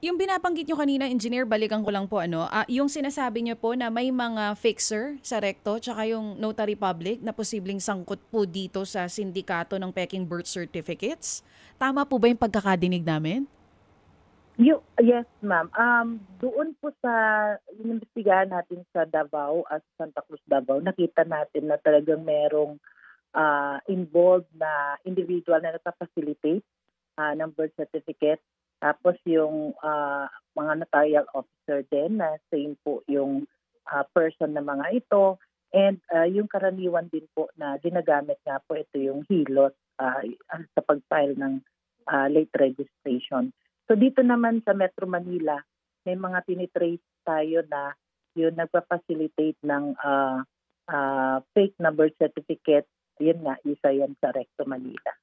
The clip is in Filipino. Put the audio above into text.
Yung binabanggit nyo kanina, engineer, balikan ko lang po yung sinasabi nyo po na may mga fixer sa Recto tsaka yung notary public na posibleng sangkot po dito sa sindikato ng peking birth certificates. Tama po ba yung pagkakadinig namin? Yes, ma'am. Doon po sa inimbestigahan natin sa Davao at Santa Cruz, Davao, nakita natin na talagang merong involved na individual na nagpa-facilitate ng birth certificate. Tapos yung mga notarial officer din na same po yung person na mga ito. And yung karaniwan din po na ginagamit nga po ito yung hilot sa pag-file ng late registration. So dito naman sa Metro Manila, may mga tinitrace tayo na yun nagpa-facilitate ng fake na birth certificate. Yun nga, isa yan sa Recto Manila.